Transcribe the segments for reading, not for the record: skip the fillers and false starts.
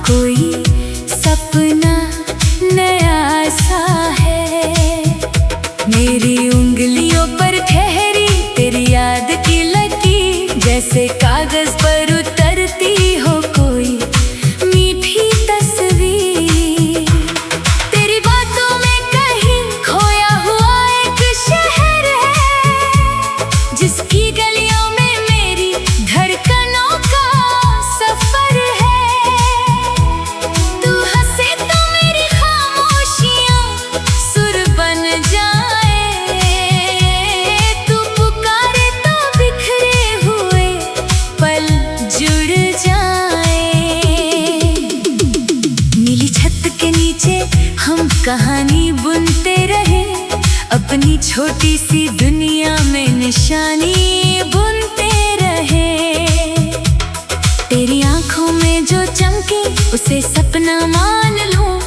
कोई सपना नया सा है। मेरी उंगलियों पर ठहरी तेरी याद की लकीर, जैसे कागज पर उतरती हो कोई मीठी तस्वीर। तेरी बातों में कहीं खोया हुआ एक शहर है, जिसकी गलियों में मेरी धड़कनों का सफर है। तू हंसे तो मेरी खामोशियां सुर बन जाए, तू पुकारे तो बिखरे हुए पल जुड़ जाए। नीली छत के नीचे हम कहानी बुनते रहे, अपनी छोटी सी दुनिया में निशानी बुनते रहे। तेरी आंखों में जो चमके उसे सपना मान लूं,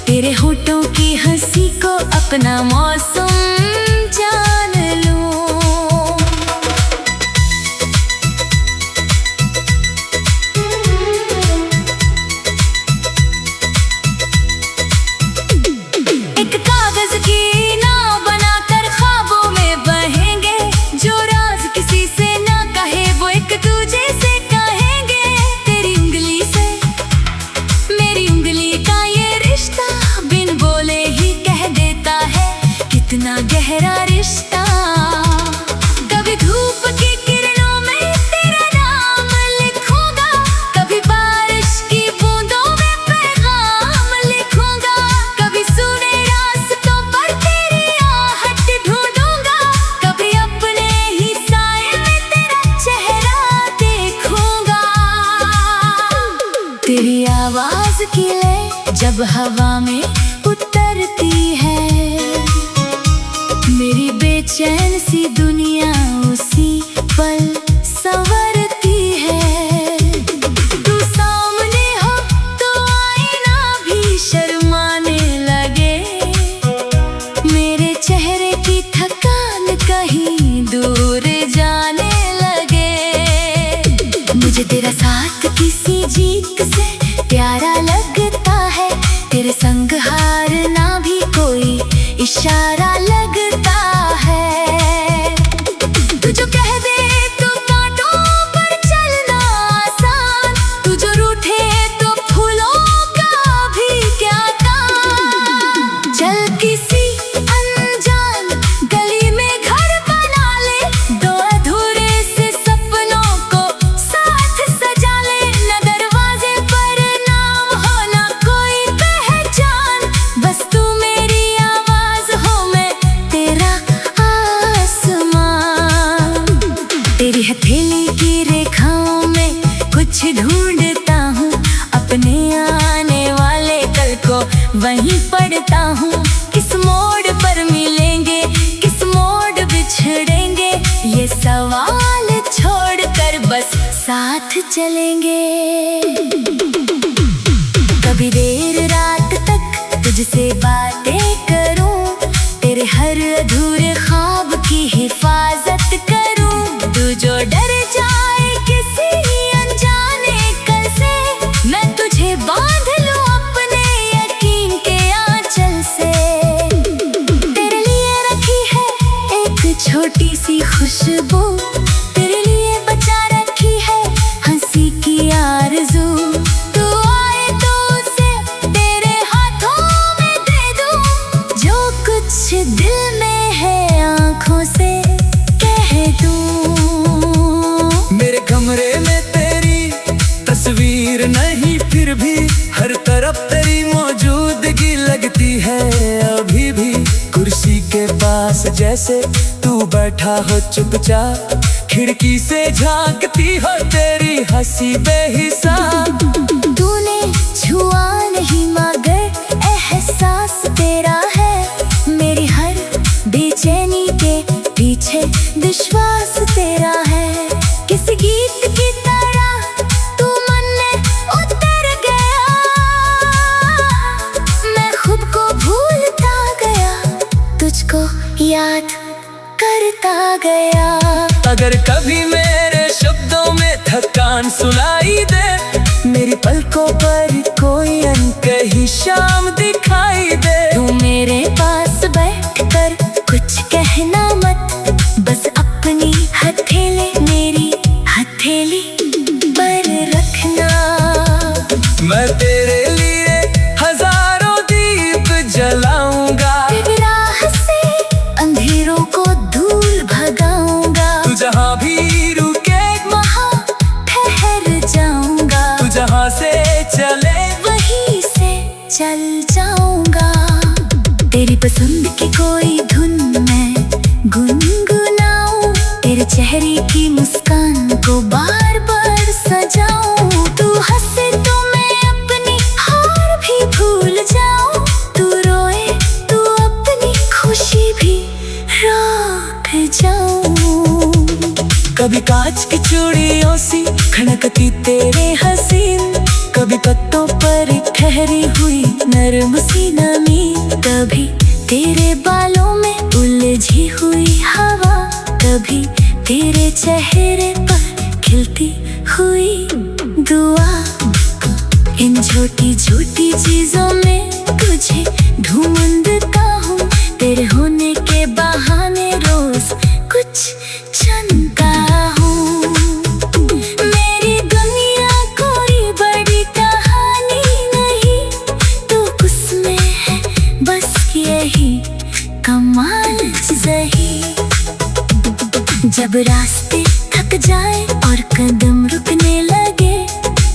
तेरे होठों की हंसी को अपना मौसम जान लूं। एक कागज की नाव बनाकर ख्वाबों में बहेंगे, जो राज किसी से ना कहे वो एक दूजे से कहेंगे। तेरी उंगली से मेरी उंगली का ये रिश्ता बिन बोले ही कह देता है कितना गहरा रिश्ता। कभी धूप की किरणों में तेरा नाम लिखूंगा, कभी बारिश की बूंदों में पैगाम लिखूंगा, कभी सूने रास्तों पर तेरी आहट ढूंढूंगा, कभी अपने ही साए में तेरा चेहरा देखूंगा। तेरी आवाज की लय जब हवा में उतरती है, मेरी बेचैन सी दुनिया उसी पल संवरती है। तू सामने हो तो आईना भी शर्माने लगे, मेरे चेहरे की थकान कहीं दूर जाने लगे। मुझे तेरा साथ किसी जीत से प्यारा लगता है, तेरे संग हारना भी कोई इशारा लगता है। तू जो कह दे तो कांटों पर चलना आसान, तू जो रूठे तो फूलों का भी क्या काम। चल किसी अनजान गली में घर बना ले, दो अधूरे से सपनों को साथ सजा ले। न दरवाजे पर नाम हो न कोई पहचान, बस तू मेरी आवाज हो मैं तेरा आसमां। तेरी हथेली की रेखाओं में कुछ ढूंढता हूँ, अपने आने वाले कल को वहीं पढ़ता हूँ। किस मोड़ पर मिलेंगे किस मोड़ बिछड़ेंगे, ये सवाल छोड़कर बस साथ चलेंगे। कभी देर रात तक तुझसे बातें करूं, तेरे हर अधूरे ख्वाब की हिफाजत करूं। तू जो डर जाए किसी अनजाने कल से, मैं तुझे बांध लूं अपने यकीन के आंचल से। तेरे लिए रखी है एक छोटी सी खुशबू, तेरे लिए बचा रखी है हंसी की आरज़ू। तू आए तो उसे तेरे हाथों में दे दूं, जो कुछ दिल में है आंखों से कह दूं। मेरे कमरे में तेरी तस्वीर नहीं, फिर भी हर तरफ तेरी मौजूदगी लगती है अभी भी। कुर्सी के पास जैसे तू बैठा हो चुपचाप, खिड़की से झांकती हो तेरी हंसी बेहिसाब। तूने छुआ नहीं मगर एहसास तेरा है, मेरी हर बेचैनी के पीछे विश्वास तेरा है। किसी गीत की तरह तू मन में उतर गया, मैं खुद को भूलता गया, तुझको याद करता गया। अगर कभी मेरे शब्दों में थकान सुनाई दे, मेरी पलकों पर को चले वहीं से चल जाऊंगा। तेरी पसंद की कोई धुन मैं गुनगुनाऊं, तेरे चेहरे की मुस्कान को बार बार सजाऊं। तू हंसे तो मैं अपनी हार भी भूल जाऊं, तू रोए तो अपनी खुशी भी रोक जाऊं। कभी कांच की चूड़ियों सी खनकती तेरे हसीन, कभी पत्तों पर ठहरी हुई नरम सी नमी, कभी तेरे बालों में उलझी हुई हवा, कभी तेरे चेहरे पर खिलती हुई दुआ। इन छोटी छोटी चीजों में तुझे ढूंढता हूँ, तेरे होने के बहाने रोज कुछ चुनता हूँ। मेरी दुनिया कोई बड़ी कहानी नहीं, तो उसमें है बस यही कमाल सही। जब रास्ते थक जाए और कदम रुकने लगे,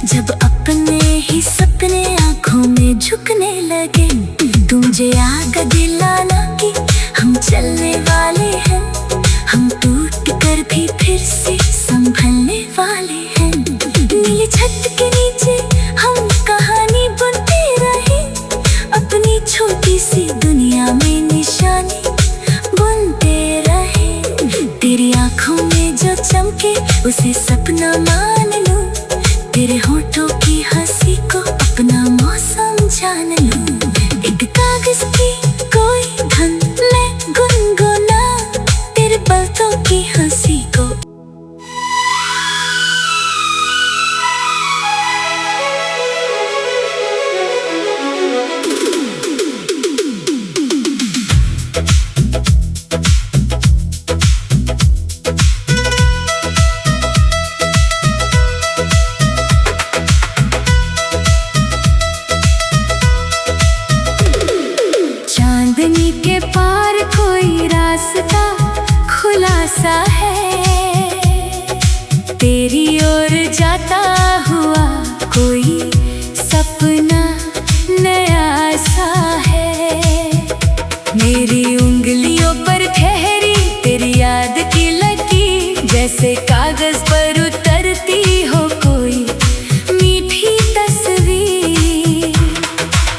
जब अपने ही सपने आंखों में झुकने लगे, तू मुझे याद दिलाना कि हम चलने वाले हैं, हम टूट कर भी फिर से संभलने वाले हैं। नीली छत के नीचे हम कहानी बुनते रहे, अपनी छोटी सी दुनिया में निशानी बुनते रहे। तेरी आंखों में जो चमके उसे सपना मान लूं, तेरे होठों की हंसी को अपना मौसम जान लूं। एक कागज की कोई धुन मैं गुनगुना, तेरे पलकों की हंसी को। चांदनी के पार कोई रास्ता खुला सा है, तेरी ओर जाता हुआ कोई सपना नया सा है। मेरी उंगलियों पर ठहरी तेरी याद की लकीर, जैसे कागज पर उतरती हो कोई मीठी तस्वीर।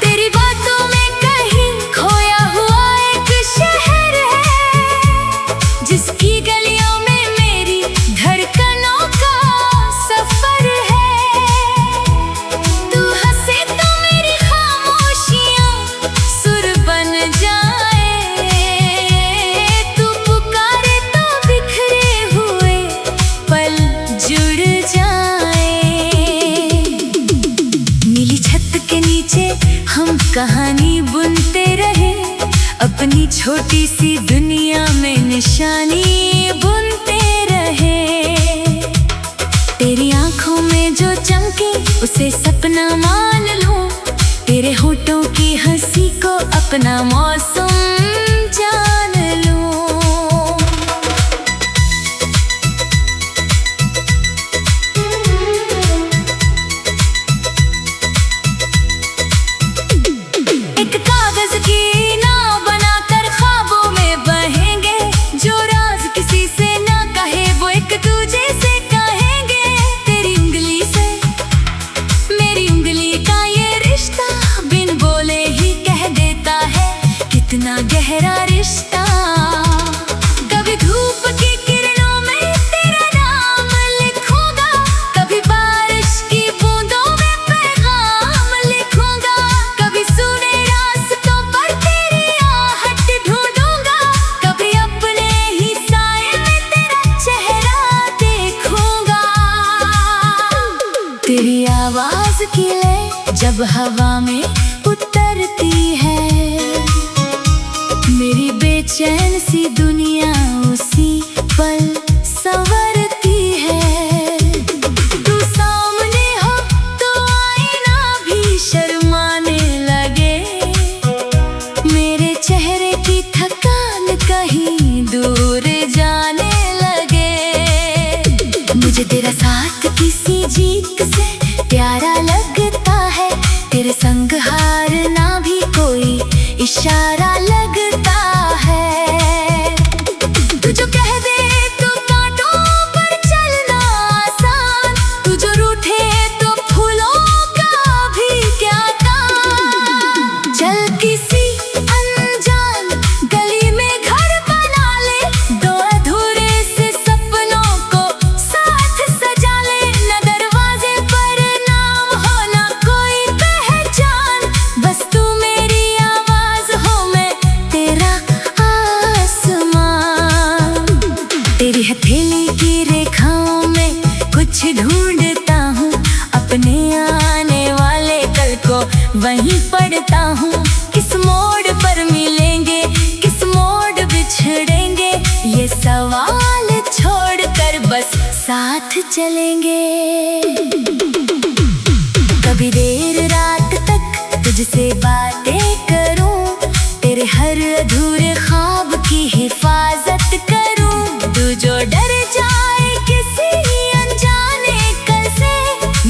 तेरी बातों में कहीं खोया हुआ एक शहर है, जिसकी गलियों में मेरी धड़कनों का सफर है। तू हंसे तो मेरी खामोशियां सुर बन जाए, तू पुकारे तो बिखरे हुए पल जुड़ जाए। नीली छत के नीचे हम कहानी बुनते रहे, अपनी छोटी सी दुनिया में निशानी बुनते रहे। तेरी आंखों में जो चमके उसे सपना मान लूं, तेरे होठों की हंसी को अपना मौसम जान लूं। एक कागज की नाव बनाकर ख्वाबों में बहेंगे, जो राज किसी से ना कहे वो एक दूजे से कहेंगे। तेरी उंगली से मेरी उंगली का ये रिश्ता बिन बोले ही कह देता है कितना गहरा रिश्ता। कभी धूप की किरणों में तेरा नाम लिखूंगा, कभी बारिश की बूंदों में पैगाम लिखूंगा, कभी सूने रास्तों पर तेरी आहट ढूंढूंगा, कभी अपने ही साए में तेरा चेहरा देखूंगा। तेरी आवाज की लय जब हवा में उतरती है, मेरी बेचैन सी दुनिया उसी पल संवरती है। तू सामने हो तो आईना भी शर्माने लगे, मेरे चेहरे की थकान कहीं दूर जाने लगे। मुझे तेरा साथ किसी जीत से प्यारा लगता है, कुछ ढूंढता हूँ, अपने आने वाले कल को वहीं पढ़ता हूँ। किस मोड़ पर मिलेंगे, किस मोड़ बिछड़ेंगे, ये सवाल छोड़कर बस साथ चलेंगे। कभी देर रात तक तुझसे बातें करूं, तेरे हर अधूरे ख्वाब की हिफाजत करूं। तू जो डर जाए किसी अनजाने कल से,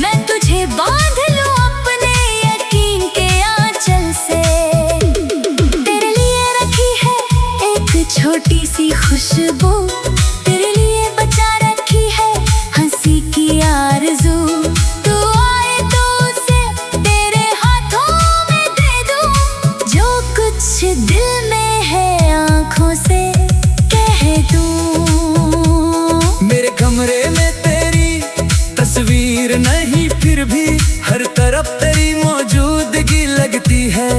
मैं तुझे बांध लूं अपने यकीन के आंचल से। तेरे लिए रखी है एक छोटी सी खुशबू, तेरे लिए बचा रखी है हंसी की आरज़ू। तू आए तो उसे तेरे हाथों में दे दूं, जो कुछ दिल में है आँखों से कह दूं। मेरे कमरे में तेरी तस्वीर नहीं, फिर भी हर तरफ तेरी मौजूदगी लगती है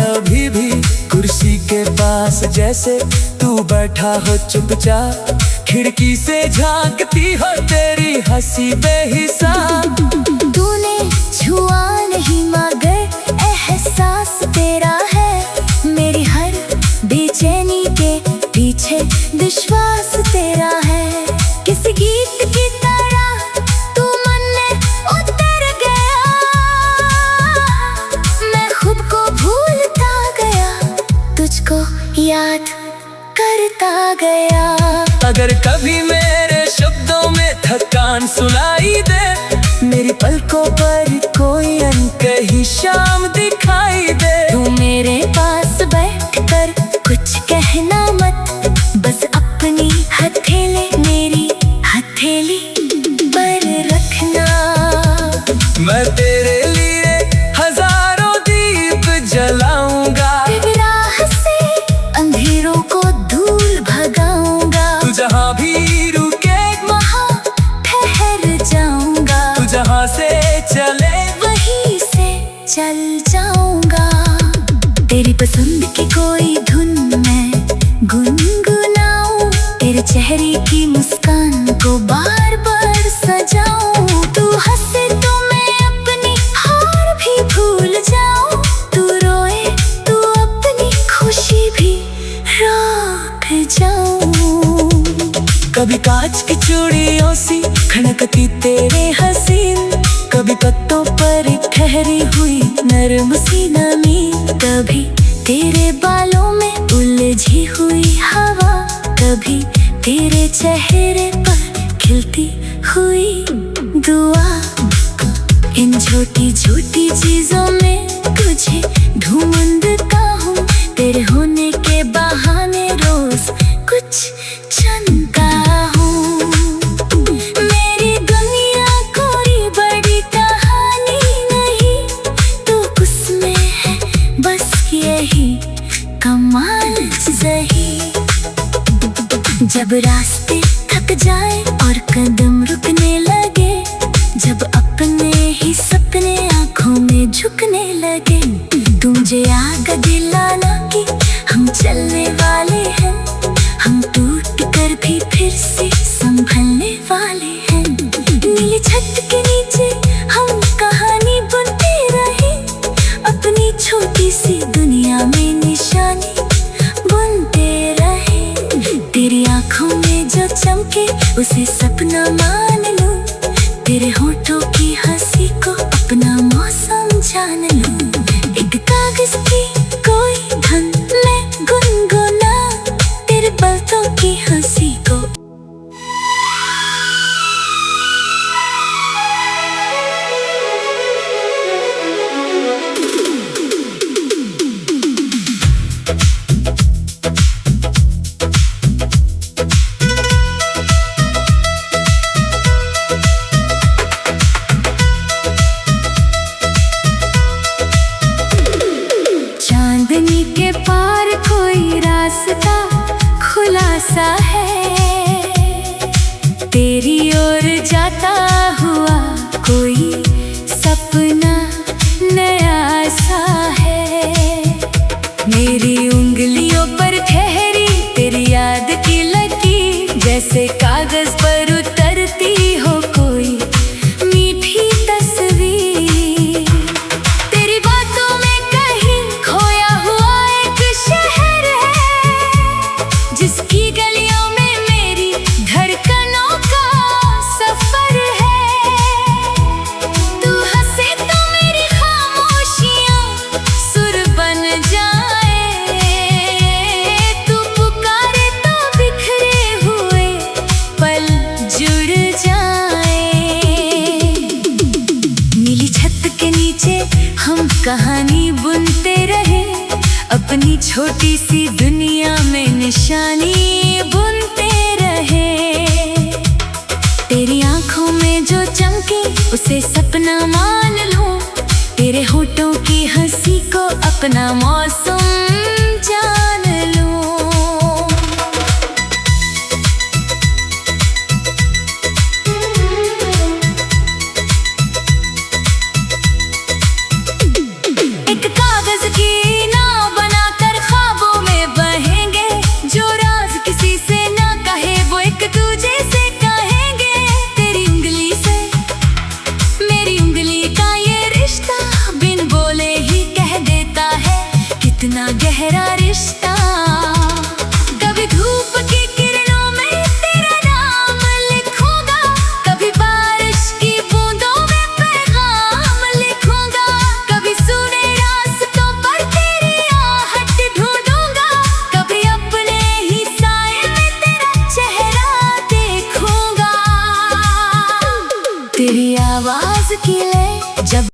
अभी भी। कुर्सी के पास जैसे तू बैठा हो चुपचाप, खिड़की से झांकती हो तेरी हंसी बेहिसाब। तूने छुआ नहीं मगर एहसास तेरा है, मेरी हर बेचैनी के पीछे विश्वास तेरा है। किसी गीत की तरह तू मन में उतर गया, मैं खुद को भूलता गया, तुझको याद करता गया। अगर कभी मेरे शब्दों में थकान सुनाई दे, मेरी पलकों पर कोई अनकही शाम दिखाई दे, तू मेरे पास बैठकर कुछ कहना मत, बस अपनी हथेली मेरी हथेली पर रखना। मैं तेरे लिए हजारों दीप जलाऊंगा, तेरी राह से अंधेरों को धूल भगाऊंगा। तू जहाँ भी रुके वहाँ ठहर जाऊंगा, तू जहाँ से चले वहीं से चल जाऊंगा। तेरी पसंद की कोई धुन मैं गुनगुनाऊं, तेरे चेहरे की मुस्कान को बार बार सजाऊं। तू हंसे तो मैं अपनी हार भी भूल जाऊं, तू रोए तो अपनी खुशी भी रोक जाऊं। कभी कांच की चूड़ियों सी खनकती तेरे हसीन, कभी पत्तों पर ठहरी हुई नरम सी नमी, कभी तेरे बालों में उलझी हुई हवा, कभी तेरे चेहरे पर खिलती हुई दुआ। इन छोटी छोटी चीजों में तुझे ढूंढता हूँ, तेरे होने के बहाने रोज कुछ चुनता हूँ। मेरी दुनिया कोई बड़ी कहानी नहीं, तो उसमें है बस यही कमाल सही। जब रास्ते थक जाए और कदम रुकने लगे, जब अपने ही सपने आँखों में झुकने लगे, तुम मुझे याद दिलाना कि हम चलने वाले हैं, हम टूट कर भी फिर से संभलने वाले हैं। नीली छत के नीचे हम कहानी बुनते रहे, अपनी छोटी सी दुनिया में निशानी बुनते रहे। तेरी आंखों में जो चमके उसे सपना मान लूं, तेरे होठों की हंसी को अपना मौसम जान लूं। एक कागज की कोई धन मैं गुनगुना, तेरे बातों की हंसी को। चांदनी के पार कोई रास्ता खुला सा है, तेरी ओर जाता हुआ कोई सपना नया सा है। मेरी उंगलियों पर ठहरी तेरी याद की लकीर, जैसे कागज पर उतरती हो कोई कहानी बुनते रहे, अपनी छोटी सी दुनिया में निशानी बुनते रहे। तेरी आंखों में जो चमके उसे सपना मान लूं, तेरे होठों की हंसी को अपना मौसम जान लूं। एक कागज की नाव बनाकर ख्वाबों में बहेंगे, जो राज किसी से ना कहे वो एक दूजे से कहेंगे। तेरी उंगली से मेरी उंगली का ये रिश्ता बिन बोले ही कह देता है कितना गहरा रिश्ता। कभी धूप की किरणों में तेरा नाम लिखूंगा, कभी बारिश की बूंदों में पैगाम लिखूंगा, कभी सुने रास्तों पर तेरी आहट ढूंढूंगा, कभी अपने ही साए में तेरा चेहरा देखूंगा। तेरी आवाज की ले जब